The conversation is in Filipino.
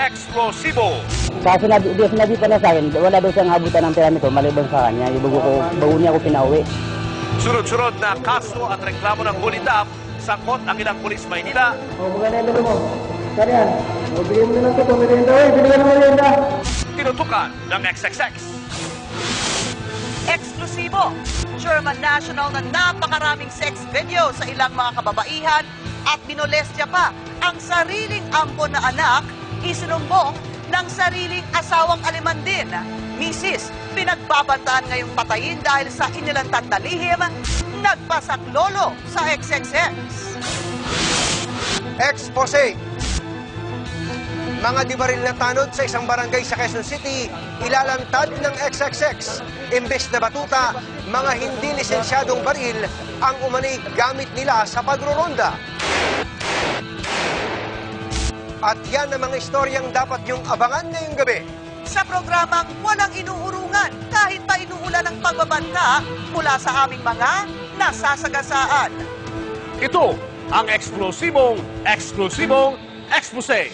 eksplosibo. Kasi sinabi pa na sa akin, wala daw siyang habutan ng pera nito maliban sa kanya. Yung bago niya ako pinauwi. Sunod-sunod na kaso at reklamo ng Bulitap, sangkot ang ilang pulis Maynila. Maganda yung mo. Saan yan? Bigyan mo na lang ito. Merienda. Bigyan mo merienda. Tinutukan ng XXX. Eksklusibo! German national na napakaraming sex video sa ilang mga kababaihan at minolestya pa ang sariling ampon na anak, isinumbong ng sariling asawang alimandin. Misis, pinagbabantaan ngayong patayin dahil sa inilantad na lihim, nagpasaklolo sa XXX. Expose. Mga dibaril na tanod sa isang barangay sa Quezon City, ilalantad ng XXX. Imbes na batuta, mga hindi lisensyadong baril ang umani gamit nila sa pagroronda. At yan ang mga istoryang dapat niyong abangan ngayong gabi. Sa programang walang inuurungan kahit pa inuulan ng pagbabanta mula sa aming mga nasasagasaan. Ito ang eksplosibong expose.